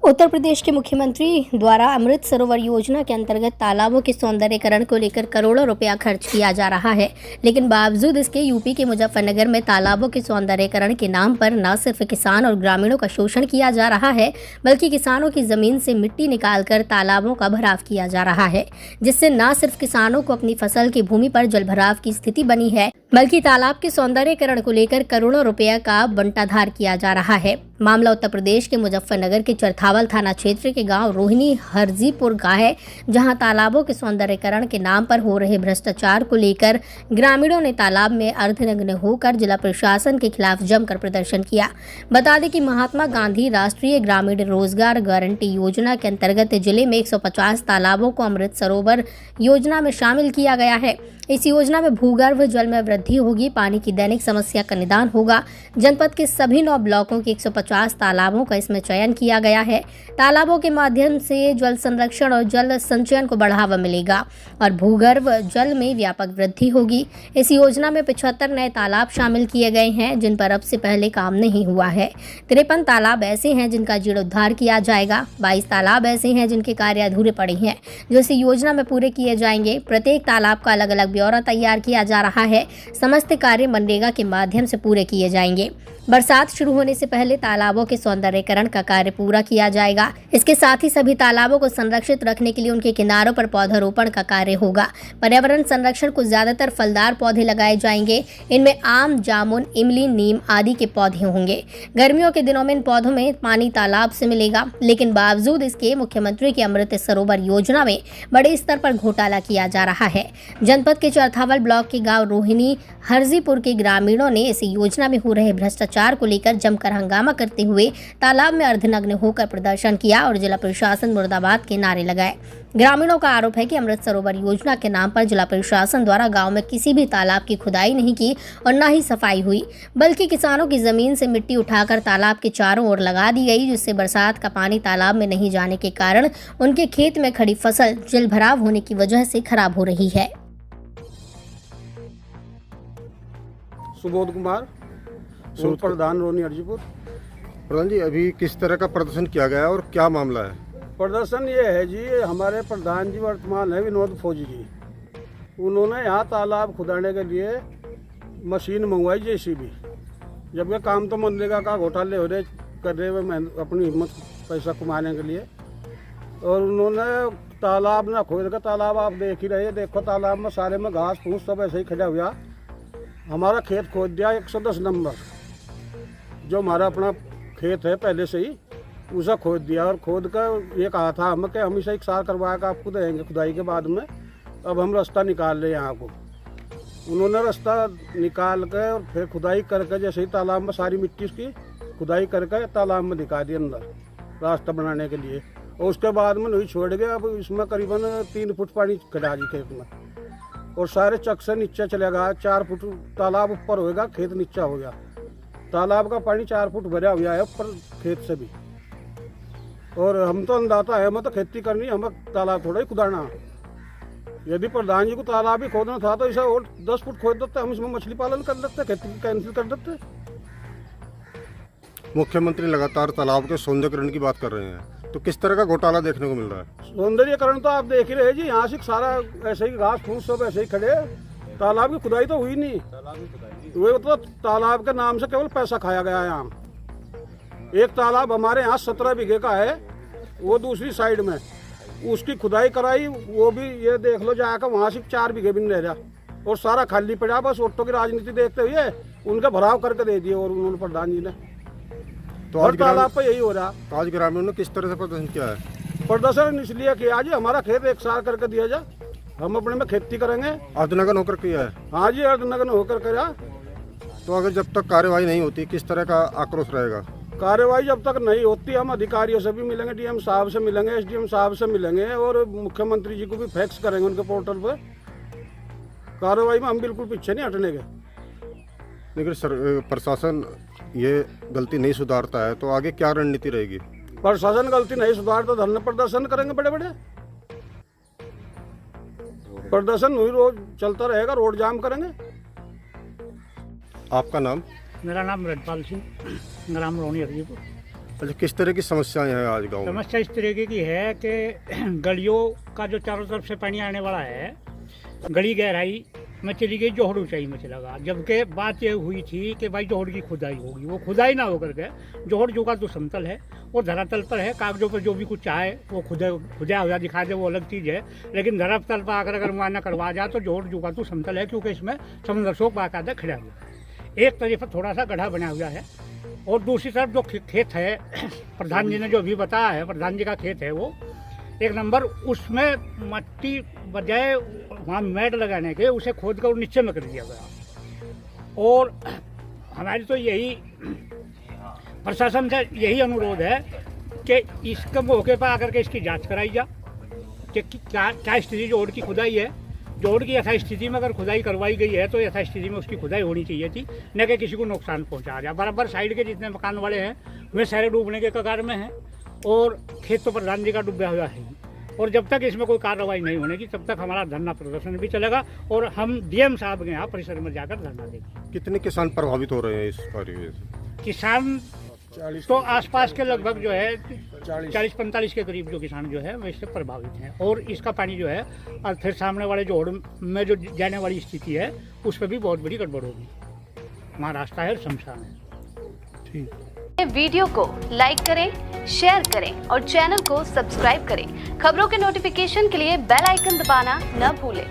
उत्तर प्रदेश के मुख्यमंत्री द्वारा अमृत सरोवर योजना के अंतर्गत तालाबों के सौंदर्यीकरण को लेकर करोड़ों रुपया खर्च किया जा रहा है, लेकिन बावजूद इसके यूपी के मुजफ्फरनगर में तालाबों के सौंदर्यीकरण के नाम पर न सिर्फ किसान और ग्रामीणों का शोषण किया जा रहा है, बल्कि किसानों की जमीन से मिट्टी निकालकर तालाबों का भराव किया जा रहा है, जिससे न सिर्फ किसानों को अपनी फसल की भूमि पर जलभराव की स्थिति बनी है, बल्कि तालाब के सौंदर्यीकरण को लेकर करोड़ों रुपया का बंटाधार किया जा रहा है। मामला उत्तर प्रदेश के मुजफ्फरनगर के चरथावल थाना क्षेत्र के गांव रोहिणी हरजीपुर का है, जहां तालाबों के सौंदर्यीकरण के नाम पर हो रहे भ्रष्टाचार को लेकर ग्रामीणों ने तालाब में अर्धनग्न होकर जिला प्रशासन के खिलाफ जमकर प्रदर्शन किया। बता दें कि महात्मा गांधी राष्ट्रीय ग्रामीण रोजगार गारंटी योजना के अंतर्गत जिले में 150 तालाबों को अमृत सरोवर योजना में शामिल किया गया है। इस योजना में भूगर्भ जल में वृद्धि होगी, पानी की दैनिक समस्या का निदान होगा। जनपद के सभी 9 ब्लॉकों के 150 तालाबों का इसमें चयन किया गया है। तालाबों के माध्यम से जल संरक्षण और जल संचयन को बढ़ावा मिलेगा और भूगर्भ जल में व्यापक वृद्धि होगी। इस योजना में 75 नए तालाब शामिल किए गए हैं, जिन पर अब से पहले काम नहीं हुआ है। 53 तालाब ऐसे हैं जिनका जीर्णोद्धार किया जाएगा। 22 तालाब ऐसे हैं जिनके कार्य अधूरे पड़े हैं, जो इस योजना में पूरे किए जाएंगे। प्रत्येक तालाब का अलग अलग ब्यौरा तैयार किया जा रहा है। समस्त कार्य मनरेगा के माध्यम से पूरे किए जाएंगे। बरसात शुरू होने से पहले तालाबों के सौंदर्यीकरण का कार्य पूरा किया जाएगा। इसके साथ ही सभी तालाबों को संरक्षित रखने के लिए उनके किनारों पर पौधारोपण का कार्य होगा। पर्यावरण संरक्षण को ज्यादातर फलदार पौधे लगाए जाएंगे। इनमें आम, जामुन, इमली, नीम आदि के पौधे होंगे। गर्मियों के दिनों में इन पौधों में पानी तालाब से मिलेगा, लेकिन बावजूद इसके मुख्यमंत्री की अमृत सरोवर योजना में बड़े स्तर पर घोटाला किया जा रहा है। जनपद के चरथावल ब्लॉक के गाँव रोहिणी हरजीपुर के ग्रामीणों ने इस योजना में हो रहे भ्रष्टाचार को लेकर जमकर हंगामा करते हुए तालाब में अर्धनग्न होकर प्रदर्शन किया और जिला प्रशासन मुर्दाबाद के नारे लगाए। ग्रामीणों का आरोप है कि अमृत सरोवर योजना के नाम पर जिला प्रशासन द्वारा गांव में किसी भी तालाब की खुदाई नहीं की और न ही सफाई हुई, बल्कि किसानों की जमीन से मिट्टी उठाकर तालाब के चारों ओर लगा दी गई, जिससे बरसात का पानी तालाब में नहीं जाने के कारण उनके खेत में खड़ी फसल जलभराव होने की वजह से खराब हो रही है। सुबोध कुमार, प्रधान रोहिणी हरजीपुर। प्रधान जी, अभी किस तरह का प्रदर्शन किया गया और क्या मामला है? प्रदर्शन ये है जी, हमारे प्रधान जी वर्तमान है विनोद फौजी जी। उन्होंने यहाँ तालाब खुदाने के लिए मशीन मंगवाई जेसीबी, जबकि काम तो मनरेगा का घोटाले हो रहे कर रहे हुए अपनी हिम्मत पैसा कमाने के लिए। और उन्होंने तालाब ना खोद कर, तालाब आप देख ही रहे, देखो तालाब में सारे में घास फूस सब ऐसे ही खड़ा हुआ। हमारा खेत खोद दिया 110 नंबर, जो हमारा अपना खेत है पहले से ही, उसे खोद दिया। और खोद कर ये कहा था हमें कि हम इसे इकसार करवा कर आपको देंगे खुदाई के बाद में। अब हम रास्ता निकाल रहे यहाँ को। उन्होंने रास्ता निकाल कर और फिर खुदाई करके, जैसे ही तालाब में सारी मिट्टी की खुदाई करके तालाब में दिखा दी अंदर रास्ता बनाने के लिए। और उसके बाद में नहीं छोड़ गए। अब इसमें करीबन 3 फुट पानी खड़ा दी खेत में, और सारे चक से नीचे चलेगा। 4 फुट तालाब ऊपर होएगा, खेत नीचा हो गया। तालाब का पानी 4 फुट भरा हुआ है ऊपर खेत से भी। और हम तो अंदाता है, हमें तो खेती करनी, हमें तालाब थोड़ा ही खुदाना। यदि प्रधान जी को तालाब ही खोदना था तो इसे और 10 फुट खोद देते, हम इसमें मछली पालन कर देते, खेती कैंसिल कर देते। मुख्यमंत्री लगातार तालाब के सौंदर्यीकरण की बात कर रहे हैं, तो किस तरह का घोटाला देखने को मिल रहा है? सौंदर्यीकरण तो आप देख ही रहे जी, यहाँ से सारा ऐसे ही घास फूस सब ऐसे ही खड़े। तालाब की खुदाई तो हुई नहीं। वो तो तालाब के नाम से केवल पैसा खाया गया है। यहाँ एक तालाब हमारे यहाँ 17 बीघे का है, वो दूसरी साइड में, उसकी खुदाई कराई, वो भी ये देख लो जाकर वहाँ से 4 बीघे भी नहीं रह रहा और सारा खाली पड़ा। बस ऑटो की राजनीति देखते हुए उनका भराव करके दे दिए और उन्होंने प्रधान जी ने। तो आज तालाब पे यही हो रहा। तो आज ग्रामीणों ने किस तरह से प्रदर्शन किया है? प्रदर्शन इसलिए किया जी, हमारा खेत एकसार करके दिया जाए, हम अपने में खेती करेंगे। अर्धनग्न होकर किया है? हाँ जी, अर्धनग्न होकर करा। तो अगर जब तक कार्यवाही नहीं होती, किस तरह का आक्रोश रहेगा? कार्यवाही जब तक नहीं होती, हम अधिकारियों से भी मिलेंगे, डीएम साहब से मिलेंगे, एसडीएम साहब से मिलेंगे और मुख्यमंत्री जी को भी फैक्स करेंगे उनके पोर्टल पर। कार्रवाई में हम बिल्कुल पीछे नहीं हटने के। लेकिन प्रशासन ये गलती नहीं सुधारता है तो आगे क्या रणनीति रहेगी? प्रशासन गलती नहीं सुधारता, धरना प्रदर्शन करेंगे बड़े बड़े। प्रदर्शन रोज चलता रहेगा, रोड जाम करेंगे। आपका नाम? मेरा नाम ब्रजपाल सिंह, ग्राम रोहिणी हरजीपुर। अच्छा, किस तरह की समस्याएं हैं आज गांव में? समस्या इस तरीके की है कि गलियों का जो चारों तरफ से पानी आने वाला है, गली गहराई में चली गई, जोहड़ ऊंचाई में चला गया। जबकि बात ये हुई थी कि भाई जोहड़ की खुदाई होगी, वो खुदाई ना होकर के जोहड़ जो का तो समतल है, वो धरातल पर है। कागजों पर जो भी कुछ चाहे वो खुदा हुआ दिखा दे, वो अलग चीज़ है। लेकिन धरातल पर आकर अगर मुआयना करवा जाए तो जोहड़ जो का तो समतल है, क्योंकि इसमें समंदर शोक बाकायदा खड़ा हुआ है। एक तरफ थोड़ा सा गड्ढा बना हुआ है और दूसरी तरफ जो खेत है, प्रधान जी ने जो अभी बताया है, प्रधान जी का खेत है वो एक नंबर, उसमें मट्टी बजाय वहाँ मैट लगाने के उसे खोद कर नीचे में कर दिया गया। और हमारी तो यही प्रशासन से यही अनुरोध है कि इसके मौके पर आकर के इसकी जांच कराई जा कि क्या स्थिति जोड़ की खुदाई है। जोड़ की यथा स्थिति में अगर खुदाई करवाई गई है तो यथा स्थिति में उसकी खुदाई होनी चाहिए थी, न कि किसी को नुकसान पहुंचा जाए। बराबर साइड के जितने मकान वाले हैं वे सारे डूबने के कगार में हैं और खेत तो प्रधान जी का डूबा हुआ है। और जब तक इसमें कोई कार्रवाई नहीं होगी तब तक हमारा धरना प्रदर्शन भी चलेगा और हम डीएम साहब के यहाँ परिसर में जाकर धरना देंगे। कितने किसान प्रभावित हो रहे हैं इस कार्य से? किसान 40 तो आसपास के लगभग जो है 40-45 के करीब जो किसान जो है वे इससे प्रभावित हैं। और इसका पानी जो है और फिर सामने वाले जोड़ में जो जाने वाली स्थिति है उस पर भी बहुत बड़ी गड़बड़ होगी। वहाँ रास्ता है, शमशान है। ठीक। वीडियो को लाइक करें, शेयर करें और चैनल को सब्सक्राइब करें। खबरों के नोटिफिकेशन के लिए बेल आइकन दबाना न भूलें।